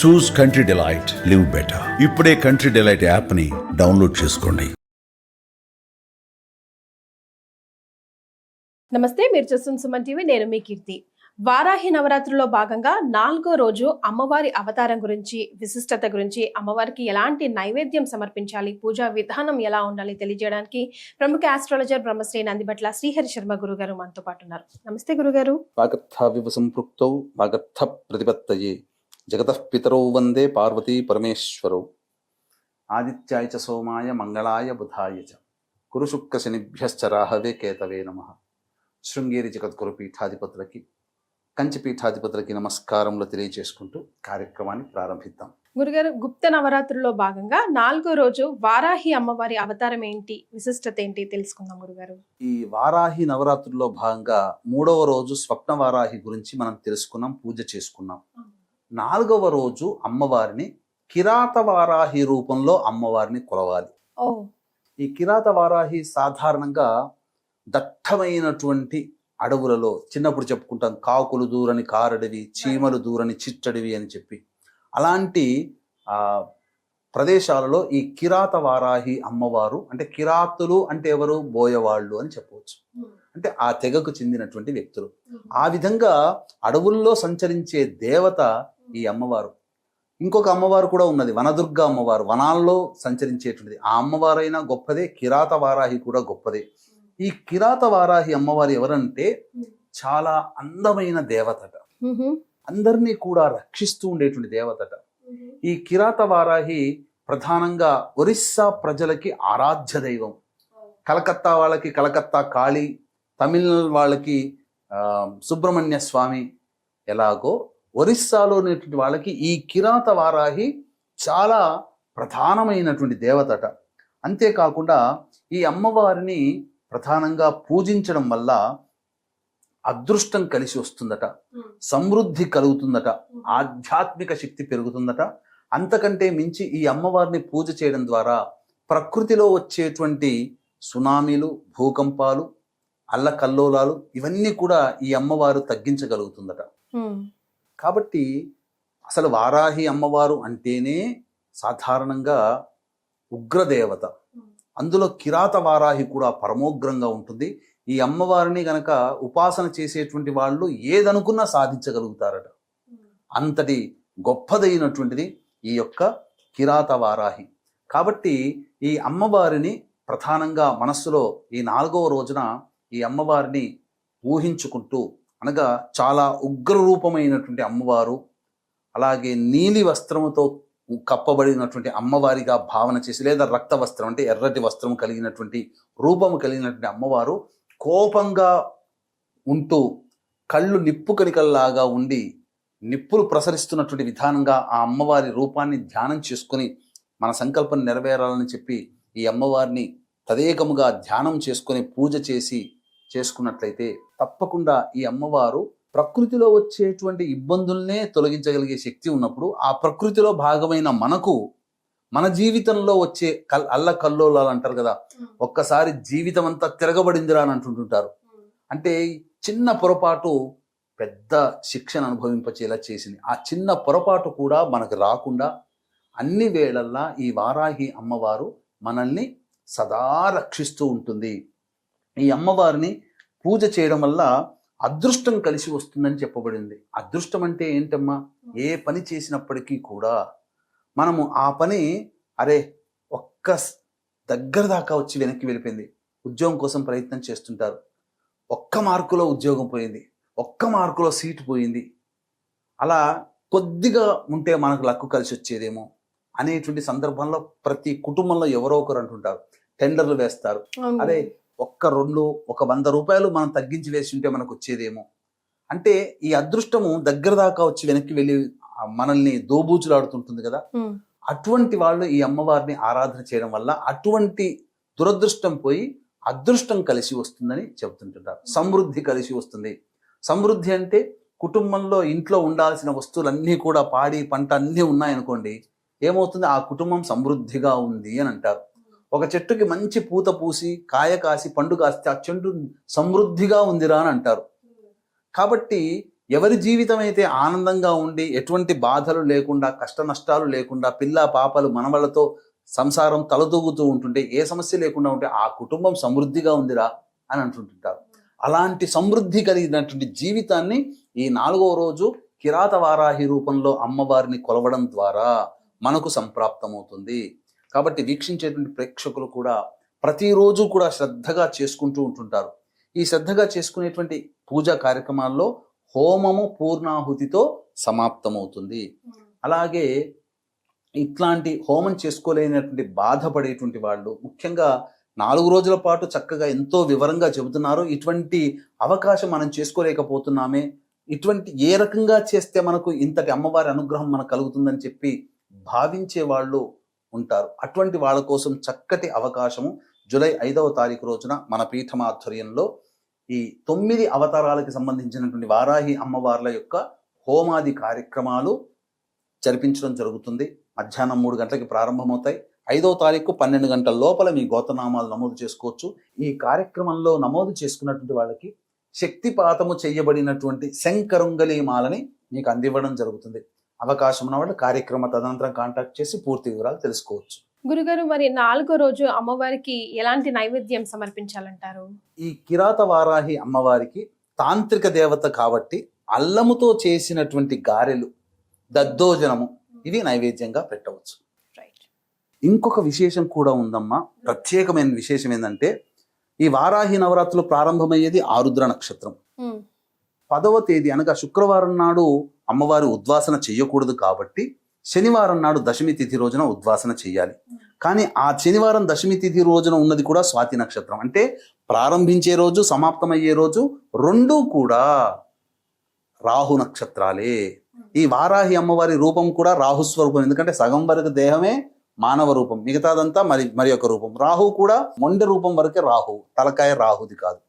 చూస్ country delight, live better. ఇప్పుడే country delight app ని download చేసుకోండి. నమస్తే, మీరు చూస్తున్న సుమన్ టీవీ. నేను మీ కీర్తి. వారాహి నవరాత్రుల్లో భాగంగా 4వ రోజు అమ్మవారి అవతారం గురించి, విశిష్టత గురించి, అమ్మవారికి ఎలాంటి నైవేద్యం సమర్పించాలి, పూజా విధానం ఎలా ఉండాలి తెలియజేయడానికి ప్రముఖ ఆస్ట్రాలజర్ బ్రహ్మశ్రీ నందిబట్ల శ్రీహరి శర్మ గురుగారు మనతో పాటు ఉన్నారు. నమస్తే గురుగారు. వాగర్థావివ సంపృక్తౌ వాగర్థ ప్రతిపత్తయే జగతః పితరౌ వందే పార్వతీ పరమేశ్వరౌ. ఆదిత్యాయ చ సోమాయ మంగళాయ బుధాయ చ గురు శుక్ర శనిభ్యశ్చ రాహవే కేతవే నమః. శృంగేరి జగద్గురు పీఠాధిపతులకి, కంచి పీఠాధిపతులకి నమస్కారములు తెలియజేసుకుంటూ కార్యక్రమాన్ని ప్రారంభిద్దాం. గురుగారు, గుప్త నవరాత్రుల్లో భాగంగా 4వ రోజు వారాహి అమ్మవారి అవతారం ఏంటి, విశిష్టత ఏంటి తెలుసుకుందాం గురుగారు. ఈ వారాహి నవరాత్రుల్లో భాగంగా 3వ రోజు స్వప్న వారాహి గురించి మనం తెలుసుకున్నాం, పూజ చేసుకున్నాం. 4వ రోజు అమ్మవారిని కిరాత వారాహి రూపంలో అమ్మవారిని కొలవాలి. ఈ కిరాత వారాహి సాధారణంగా దట్టమైనటువంటి అడవులలో, చిన్నప్పుడు చెప్పుకుంటాం కాకులు దూరని కారడివి, చీమలు దూరని చిట్టడివి అని చెప్పి, అలాంటి ప్రదేశాలలో ఈ కిరాత వారాహి అమ్మవారు, అంటే కిరాతులు అంటే ఎవరు, బోయవాళ్ళు అని చెప్పవచ్చు. అంటే ఆ తెగకు చెందినటువంటి వ్యక్తులు. ఆ విధంగా అడవుల్లో సంచరించే దేవత ఈ అమ్మవారు. ఇంకొక అమ్మవారు కూడా ఉన్నది, వనదుర్గ అమ్మవారు, వనాల్లో సంచరించేటువంటిది. ఆ అమ్మవారైనా గొప్పదే, కిరాత వారాహి కూడా గొప్పదే. ఈ కిరాత వారాహి అమ్మవారు ఎవరంటే చాలా అందమైన దేవతట, అందరినీ కూడా రక్షిస్తూ ఉండేటువంటి దేవతట. ఈ కిరాత వారాహి ప్రధానంగా ఒరిస్సా ప్రజలకి ఆరాధ్య దైవం. కలకత్తా వాళ్ళకి కలకత్తా కాళీ, తమిళనాడు వాళ్ళకి సుబ్రహ్మణ్య స్వామి ఎలాగో, ఒరిస్సాలో ఉన్నటువంటి వాళ్ళకి ఈ కిరాత వారాహి చాలా ప్రధానమైనటువంటి దేవతట. అంతేకాకుండా ఈ అమ్మవారిని ప్రధానంగా పూజించడం వల్ల అదృష్టం కలిసి వస్తుందట, సమృద్ధి కలుగుతుందట, ఆధ్యాత్మిక శక్తి పెరుగుతుందట. అంతకంటే మించి ఈ అమ్మవారిని పూజ చేయడం ద్వారా ప్రకృతిలో వచ్చేటువంటి సునామీలు, భూకంపాలు, అల్లకల్లోలాలు ఇవన్నీ కూడా ఈ అమ్మవారు తగ్గించగలుగుతుందట. కాబట్టి అసలు వారాహి అమ్మవారు అంటేనే సాధారణంగా ఉగ్రదేవత. అందులో కిరాత వారాహి కూడా పరమోగ్రంగా ఉంటుంది. ఈ అమ్మవారిని గనక ఉపాసన చేసేటువంటి వాళ్ళు ఏదనుకున్నా సాధించగలుగుతారట. అంతటి గొప్పదైనటువంటిది ఈ యొక్క కిరాత వారాహి. కాబట్టి ఈ అమ్మవారిని ప్రధానంగా మనస్సులో ఈ 4వ రోజున ఈ అమ్మవారిని ఊహించుకుంటూ, అనగా చాలా ఉగ్రరూపమైనటువంటి అమ్మవారు, అలాగే నీలి వస్త్రముతో కప్పబడినటువంటి అమ్మవారిగా భావన చేసి, లేదా రక్త వస్త్రం అంటే ఎర్రటి వస్త్రం కలిగినటువంటి రూపము కలిగినటువంటి అమ్మవారు కోపంగా ఉంటూ, కళ్ళు నిప్పు కణికల్లాగా ఉండి నిప్పులు ప్రసరిస్తున్నటువంటి విధానంగా ఆ అమ్మవారి రూపాన్ని ధ్యానం చేసుకుని మన సంకల్పం నెరవేరాలని చెప్పి ఈ అమ్మవారిని తదేకముగా ధ్యానం చేసుకొని పూజ చేసుకున్నట్లయితే తప్పకుండా ఈ అమ్మవారు ప్రకృతిలో వచ్చేటువంటి ఇబ్బందుల్నే తొలగించగలిగే శక్తి ఉన్నప్పుడు, ఆ ప్రకృతిలో భాగమైన మనకు మన జీవితంలో వచ్చే అల్లకల్లోలాలు అంటారు కదా, ఒక్కసారి జీవితం అంతా తిరగబడిందిరా అని అంటుంటుంటారు. అంటే చిన్న పొరపాటు పెద్ద శిక్షను అనుభవింపచేలా చేసింది. ఆ చిన్న పొరపాటు కూడా మనకు రాకుండా అన్ని వేళల్లా ఈ వారాహి అమ్మవారు మనల్ని సదా రక్షిస్తూ ఉంటుంది. ఈ అమ్మవారిని పూజ చేయడం వల్ల అదృష్టం కలిసి వస్తుందని చెప్పబడింది. అదృష్టం అంటే ఏంటమ్మా, ఏ పని చేసినప్పటికీ కూడా మనము ఆ పని ఒక్క దగ్గర దాకా వచ్చి వెనక్కి వెళ్ళిపోయింది. ఉద్యోగం కోసం ప్రయత్నం చేస్తుంటారు, ఒక్క మార్కులో ఉద్యోగం పోయింది, ఒక్క మార్కులో సీటు పోయింది, అలా కొద్దిగా ఉంటే మనకు లక్కు కలిసి వచ్చేదేమో అనేటువంటి సందర్భంలో ప్రతి కుటుంబంలో ఎవరో ఒకరు అంటుంటారు, టెండర్లు వేస్తారు, ఒక్క 100 రూపాయలు మనం తగ్గించి వేసి ఉంటే మనకు వచ్చేదేమో. అంటే ఈ అదృష్టము దగ్గర దాకా వచ్చి వెనక్కి వెళ్ళి మనల్ని దోబూచులాడుతుంటుంది కదా. అటువంటి వాళ్ళు ఈ అమ్మవారిని ఆరాధన చేయడం వల్ల అటువంటి దురదృష్టం పోయి అదృష్టం కలిసి వస్తుందని చెబుతుంటారు. సమృద్ధి కలిసి వస్తుంది. సమృద్ధి అంటే కుటుంబంలో ఇంట్లో ఉండాల్సిన వస్తువులన్నీ కూడా, పాడి పంట అన్నీ ఉన్నాయనుకోండి, ఏమవుతుంది, ఆ కుటుంబం సమృద్ధిగా ఉంది అని అంటారు. ఒక చెట్టుకి మంచి పూత పూసి కాయ కాసి పండు కాస్తే ఆ చెట్టు సమృద్ధిగా ఉందిరా అని అంటారు. కాబట్టి ఎవరి జీవితం అయితే ఆనందంగా ఉండి ఎటువంటి బాధలు లేకుండా కష్ట నష్టాలు లేకుండా పిల్ల పాపలు మనవళ్ళతో సంసారం తలదూగుతూ ఉంటుంటే ఏ సమస్య లేకుండా ఉంటే ఆ కుటుంబం సమృద్ధిగా ఉందిరా అని అంటుంటారు. అలాంటి సమృద్ధి కలిగినటువంటి జీవితాన్ని ఈ 4వ రోజు కిరాత వారాహి రూపంలో అమ్మవారిని కొలవడం ద్వారా మనకు సంప్రాప్తమవుతుంది. కాబట్టి వీక్షించేటువంటి ప్రేక్షకులు కూడా ప్రతిరోజు కూడా శ్రద్ధగా చేసుకుంటూ ఉంటుంటారు. ఈ శ్రద్ధగా చేసుకునేటువంటి పూజా కార్యక్రమాల్లో హోమము పూర్ణాహుతితో సమాప్తమవుతుంది. అలాగే ఇట్లాంటి హోమం చేసుకోలేనటువంటి బాధపడేటువంటి వాళ్ళు ముఖ్యంగా 4 రోజుల పాటు చక్కగా ఎంతో వివరంగా చెబుతున్నారు. ఇటువంటి అవకాశం మనం చేసుకోలేకపోతున్నామే, ఇటువంటి ఏ రకంగా చేస్తే మనకు ఇంతటి అమ్మవారి అనుగ్రహం మనకు కలుగుతుందని చెప్పి భావించే వాళ్ళు ఉంటారు. అటువంటి వాళ్ళ కోసం చక్కటి అవకాశము జూలై 5వ తారీఖు రోజున మన పీఠం ఆధ్వర్యంలో ఈ 9 అవతారాలకు సంబంధించినటువంటి వారాహి అమ్మవార్ల యొక్క హోమాది కార్యక్రమాలు జరిపించడం జరుగుతుంది. మధ్యాహ్నం 3 గంటలకి ప్రారంభమవుతాయి. 5వ తారీఖు 12 గంటల లోపల మీ గోత్రనామాలు నమోదు చేసుకోవచ్చు. ఈ కార్యక్రమంలో నమోదు చేసుకున్నటువంటి వాళ్ళకి శక్తిపాతము చేయబడినటువంటి శంకరుంగలి మాలని మీకు అందివ్వడం జరుగుతుంది. అవకాశం ఉన్న వాళ్ళు కార్యక్రమ తదనంతరం కాంటాక్ట్ చేసి పూర్తి వివరాలు తెలుసుకోవచ్చు. గురుగారు, మరి 4వ రోజు అమ్మవారికి ఎలాంటి నైవేద్యం సమర్పించాలంటారు? ఈ కిరాత వారాహి అమ్మవారికి తాంత్రిక దేవత కాబట్టి అల్లముతో చేసినటువంటి గారెలు, దద్దోజనము ఇవి నైవేద్యంగా పెట్టవచ్చు. ఇంకొక విశేషం కూడా ఉందమ్మా. ప్రత్యేకమైన విశేషం ఏంటంటే ఈ వారాహి నవరాత్రులు ప్రారంభమయ్యేది ఆరుద్ర నక్షత్రం. 10వ తేదీ అనగా శుక్రవారం నాడు అమ్మవారి ఉద్వాసన చెయ్యకూడదు కాబట్టి శనివారం నాడు దశమి తిథి రోజున ఉద్వాసన చెయ్యాలి. కానీ ఆ శనివారం దశమి తిథి రోజున ఉన్నది కూడా స్వాతి నక్షత్రం. అంటే ప్రారంభించే రోజు సమాప్తమయ్యే రోజు రెండూ కూడా రాహు నక్షత్రాలే. ఈ వారాహి అమ్మవారి రూపం కూడా రాహుస్వరూపం. ఎందుకంటే సగం వరకు దేహమే మానవ రూపం, మిగతాదంతా మరి ఒక రూపం. రాహు కూడా మొండె రూపం వరకే రాహు, తలకాయ రాహుది కాదు.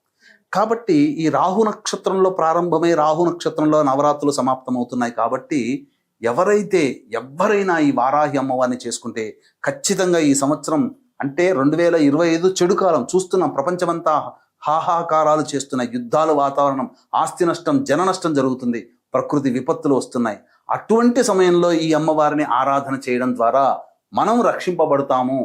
కాబట్టి ఈ రాహు నక్షత్రంలో ప్రారంభమై రాహు నక్షత్రంలో నవరాత్రులు సమాప్తమవుతున్నాయి. కాబట్టి ఎవరైనా ఈ వారాహి అమ్మవారిని చేసుకుంటే ఖచ్చితంగా ఈ సంవత్సరం అంటే 2025 చెడు కాలం చూస్తున్నాం. ప్రపంచమంతా హాహాకారాలు చేస్తున్నాయి, యుద్ధాలు, వాతావరణం, ఆస్తి నష్టం, జన నష్టం జరుగుతుంది, ప్రకృతి విపత్తులు వస్తున్నాయి. అటువంటి సమయంలో ఈ అమ్మవారిని ఆరాధన చేయడం ద్వారా మనం రక్షింపబడతాము,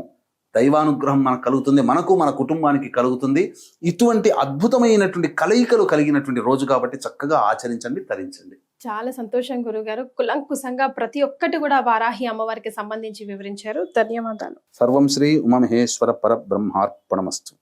దైవానుగ్రహం మనకు కలుగుతుంది, మనకు మన కుటుంబానికి కలుగుతుంది. ఇటువంటి అద్భుతమైనటువంటి కలయికలు కలిగినటువంటి రోజు కాబట్టి చక్కగా ఆచరించండి, తరించండి. చాలా సంతోషం గురుగారు. కులంకుశంగా ప్రతి ఒక్కటి కూడా వారాహి అమ్మవారికి సంబంధించి వివరించారు. ధన్యవాదాలు. సర్వం శ్రీ ఉమామహేశ్వర పరబ్రహ్మార్పణమస్తు.